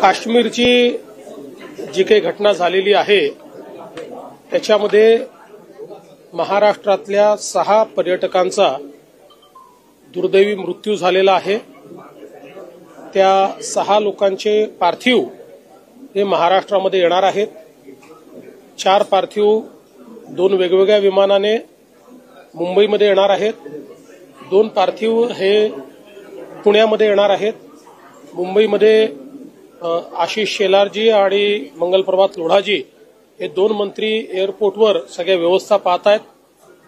काश्मीरची जी काही घटना झालेली आहे त्याच्यामध्ये महाराष्ट्रातल्या 6 पर्यटकांचा दुर्दैवी मृत्यू झालेला आहे। त्या 6 लोकांचे पार्थिव हे महाराष्ट्रामध्ये येणार आहेत। 4 पार्थिव 2 वेगवेगळ्या विमानाने मुंबईमध्ये येणार आहेत। 2 पार्थिव हे पुण्यामध्ये येणार आहेत। मुंबईमध्ये आशिष शेलारजी आणि मंगलप्रभात लोढाजी हे 2 मंत्री एअरपोर्टवर सगळ्या व्यवस्था पाहत आहेत।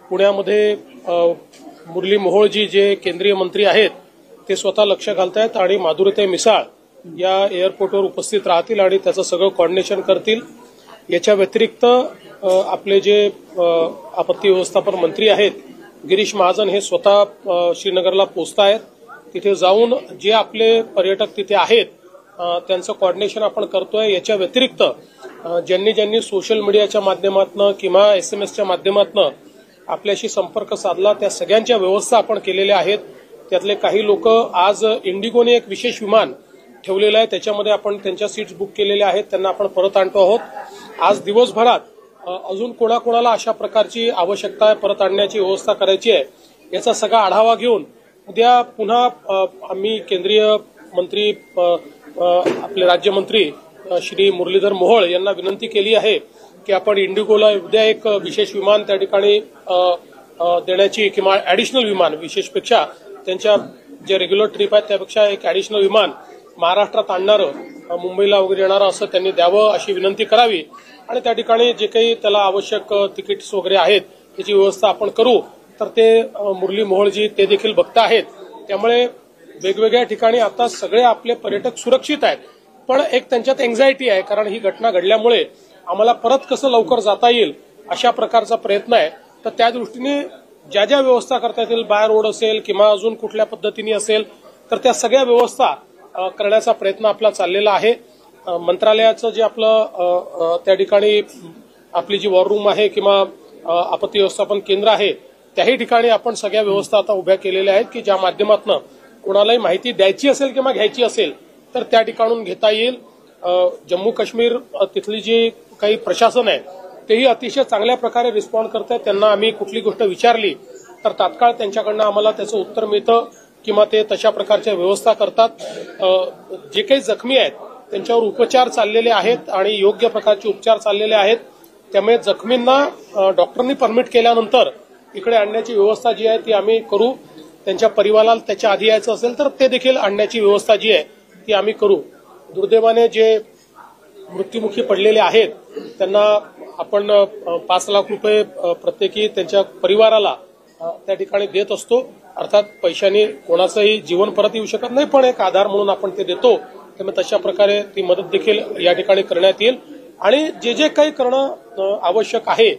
पुण्यामध्ये मुरली मोहोळजी जे केंद्रीय मंत्री आहेत ते स्वतः लक्ष घालतायत आणि माधुरीताई मिसाळ या एअरपोर्टवर उपस्थित राहतील आणि त्याचं सगळं कोऑर्डिनेशन करतील। याच्या व्यतिरिक्त आपले जे आपत्ती व्यवस्थापन मंत्री आहेत गिरीश महाजन हे स्वतः श्रीनगरला पोहोचतायत। तिथे जाऊन जे आपले पर्यटक तिथे आहेत त्यांचं कोऑर्डिनेशन आपण करतोय। याच्या व्यतिरिक्त ज्यांनी सोशल मीडियाच्या माध्यमातून किंवा एसएमएसच्या माध्यमातून आपल्याशी संपर्क साधला त्या सगळ्यांच्या व्यवस्था आपण केलेल्या आहेत। त्यातले काही लोक आज इंडिगोने एक विशेष विमान ठेवलेलं आहे त्याच्यामध्ये आपण त्यांच्या सीट्स बुक केलेल्या आहेत, त्यांना आपण परत आणतो आहोत। आज दिवसभरात अजून कोणाकोणाला अशा प्रकारची आवश्यकता आहे परत आणण्याची व्यवस्था करायची आहे याचा सगळा आढावा घेऊन उद्या पुन्हा आम्ही केंद्रीय मंत्री आपले राज्यमंत्री श्री मुरलीधर मोहोळ यांना विनंती केली आहे की आपण इंडिगोला उद्या एक विशेष विमान त्या ठिकाणी देण्याची किंवा ऍडिशनल विमान विशेषपेक्षा त्यांच्या जे रेग्युलर ट्रिप आहेत त्यापेक्षा एक ऍडिशनल विमान महाराष्ट्रात आणणारं मुंबईला वगैरे येणारं असं त्यांनी द्यावं अशी विनंती करावी आणि त्या ठिकाणी जे काही त्याला आवश्यक तिकीट्स वगैरे आहेत त्याची व्यवस्था आपण करू। तर ते मुरली मोहोळजी ते देखील बघता आहेत। त्यामुळे वेगवेगळ्या ठिकाणी आता सगळे आपले पर्यटक सुरक्षित आहेत, पण एक त्यांच्यात एन्झायटी आहे कारण ही घटना घडल्यामुळे आम्हाला परत कसं लवकर जाता येईल अशा प्रकारचा प्रयत्न आहे। तर त्या दृष्टीने ज्या ज्या व्यवस्था करता येतील बाय रोड असेल किंवा अजून कुठल्या पद्धतीने असेल तर त्या सगळ्या व्यवस्था करण्याचा प्रयत्न आपला चाललेला आहे। मंत्रालयाचं जे आपलं त्या ठिकाणी आपली जी वॉर रूम आहे किंवा आपत्ती व्यवस्थापन केंद्र आहे त्याही ठिकाणी आपण सगळ्या व्यवस्था आता उभ्या केलेल्या आहेत की ज्या माध्यमातून कोणालाही माहिती द्यायची असेल किंवा घ्यायची असेल तर त्या ठिकाणून घेता येईल। जम्मू काश्मीर तिथली जी काही प्रशासन आहे तेही अतिशय चांगल्या प्रकारे रिस्पॉन्ड करत आहेत। त्यांना आम्ही कुठली गोष्ट विचारली तर तात्काळ त्यांच्याकडनं आम्हाला त्याचं उत्तर मिळतं किंवा ते तशा प्रकारच्या व्यवस्था करतात। जे काही जखमी आहेत त्यांच्यावर उपचार चाललेले आहेत आणि योग्य प्रकारचे उपचार चाललेले आहेत। त्यामुळे जखमींना डॉक्टरांनी परमिट केल्यानंतर इकडे आणण्याची व्यवस्था जी आहे ती आम्ही करू। त्यांच्या परिवाराला त्याच्या आधी यायचं असेल तर ते देखील आणण्याची व्यवस्था जी आहे ती आम्ही करू। दुर्दैवाने जे मृत्युमुखी पडलेले आहेत त्यांना आपण 5 लाख रुपये प्रत्येकी त्यांच्या परिवाराला त्या ठिकाणी देत असतो। अर्थात पैशाने कोणाचंही जीवन परत येऊ शकत नाही, पण एक आधार म्हणून आपण ते देतो। त्यामुळे तशा प्रकारे ती मदत देखील या ठिकाणी करण्यात येईल आणि जे जे काही करणं आवश्यक आहे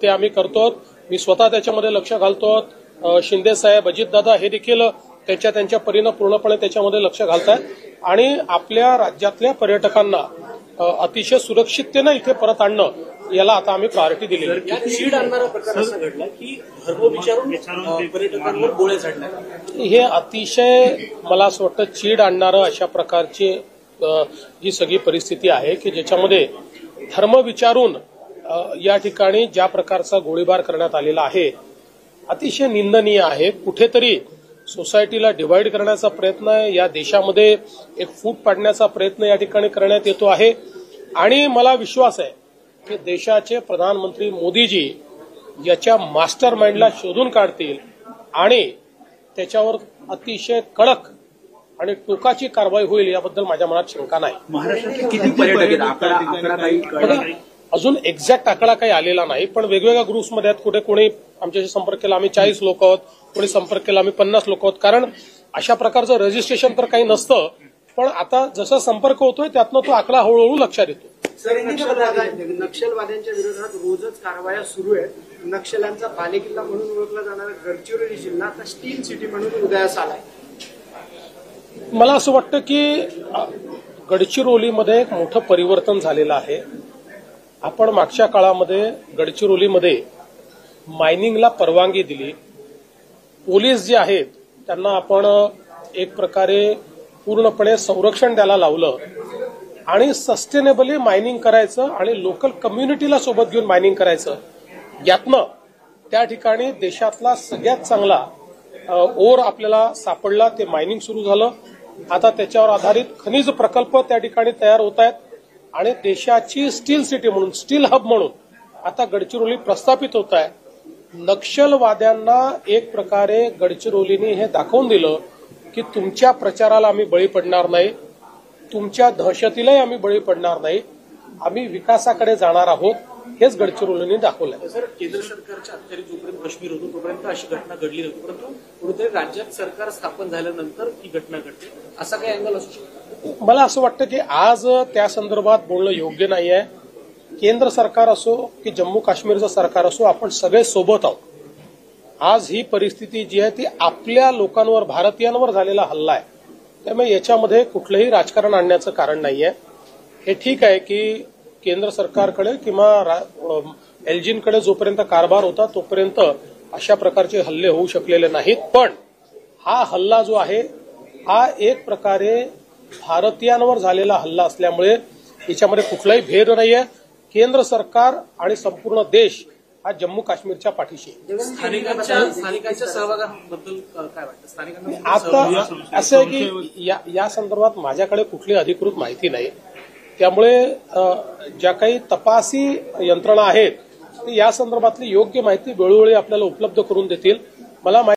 ते आम्ही करतो। मी स्वतः त्याच्यामध्ये लक्ष घालतो। शिंदे साहेब, अजितदादा हे देखील त्यांच्या परीनं पूर्णपणे त्याच्यामध्ये लक्ष घालतायत आणि आपल्या राज्यातल्या पर्यटकांना अतिशय सुरक्षिततेनं इथे परत आणणं याला आता आम्ही प्रायोरिटी दिलेली आहे। चीड आणणारा प्रकार असा घडला की धर्म विचारून पर्यटकांवर गोळ्या झाडल्या। हे अतिशय मला असं वाटतं चीड आणणारं अशा प्रकारची जी सगळी परिस्थिती आहे की ज्याच्यामध्ये धर्म विचारून या ठिकाणी ज्या प्रकारचा गोळीबार करण्यात आलेला आहे अतिशय निंदनीय आहे। कुठेतरी सोसायटीला डिव्हाइड करण्याचा प्रयत्न आहे, या देशामध्ये एक फूट पाडण्याचा प्रयत्न या ठिकाणी करण्यात येतो आहे आणि मला विश्वास आहे की देशाचे प्रधानमंत्री मोदीजी याच्या मास्टर माइंडला शोधून काढतील आणि त्याच्यावर अतिशय कडक आणि टोकाची कारवाई होईल याबद्दल माझ्या मनात शंका नाही। महाराष्ट्रात किती पर्यटक आहेत अजून एक्झॅक्ट आकडा काही आलेला नाही, पण वेगवेगळ्या ग्रुप्समध्ये आहेत। कुठे कोणी आमच्याशी संपर्क केला आम्ही 40 लोक आहोत, कोणी संपर्क केला आम्ही 50 लोक आहोत, कारण अशा प्रकारचं रजिस्ट्रेशन तर काही नसतं, पण आता जसा संपर्क होतोय त्यातनं तो आकडा हळूहळू लक्षात येतो। नक्षलवाद्यांच्या विरोधात रोजच कारवाया सुरू आहेत। नक्षल्यांचा बालेकिल्ला म्हणून ओळखला जाणारा गडचिरोली जिल्हा आता स्टील सिटी म्हणून उदयास आलाय। मला असं वाटतं की गडचिरोलीमध्ये एक मोठं परिवर्तन झालेलं आहे। आपण मागच्या काळामध्ये गडचिरोलीमध्ये मायनिंगला परवानगी दिली। पोलीस जे आहेत त्यांना आपण एक प्रकारे पूर्णपणे संरक्षण द्यायला लावलं आणि सस्टेनेबली मायनिंग करायचं आणि लोकल कम्युनिटीला सोबत घेऊन मायनिंग करायचं, यातनं त्या ठिकाणी देशातला सगळ्यात चांगला ओर आपल्याला सापडला. ते मायनिंग सुरू झालं. आता त्याच्यावर आधारित खनिज प्रकल्प त्या ठिकाणी तयार होत आहेत आणि देशाची स्टील सिटी म्हणून, स्टील हब म्हणून आता गडचिरोली प्रस्थापित होत आहे. नक्षलवाद्यांना एक प्रकारे गडचिरोलीने हे दाखवून दिलं की तुमच्या प्रचाराला आम्ही बळी पडणार नाही, तुमच्या दहशतीलाही आम्ही बळी पडणार नाही, आम्ही विकासाकडे जाणार आहोत, हेच गडचिरोलीने दाखवलंय. सर, केंद्र सरकारच्या अखत्यारीत जोपर्यंत काश्मीर होतो तोपर्यंत अशी घटना घडली नव्हती, परंतु कुठेतरी राज्यात सरकार स्थापन झाल्यानंतर ही घटना घडली, असा काही अँगल असू शकतो? मला असं वाटतं की आज त्या संदर्भात बोलणं योग्य नाही आहे. केंद्र सरकार असो की जम्मू काश्मीरचं सरकार असो, आपण सगळे सोबत आहोत. आज ही परिस्थिती जी आहे ती आपल्या लोकांवर, भारतीयांवर झालेला हल्ला आहे. त्यामुळे याच्यामध्ये कुठलंही राजकारण आणण्याचं कारण नाहीये. हे ठीक आहे की केंद्र सरकारकडे किंवा एलजींकडे जोपर्यंत कारभार होता तोपर्यंत अशा प्रकारचे हल्ले होऊ शकलेले नाहीत. पण हा हल्ला जो आहे हा एक प्रकारे भारतीयांवर झालेला हल्ला असल्यामुळे याच्यामध्ये कुठलाही भेद नाहीये. केंद्र सरकार आणि संपूर्ण देश हा जम्मू काश्मीरच्या पाठीशी आहे. स्थानिकांच्या सहभागाबद्दल काय वाटतं? स्थानिकांना आता असं आहे की या संदर्भात माझ्याकडे कुठली अधिकृत माहिती नाही. त्यामुळे ज्या काही तपासी यंत्रणा आहेत या संदर्भातली योग्य माहिती वेळोवेळी आपल्याला उपलब्ध करून देतील. मला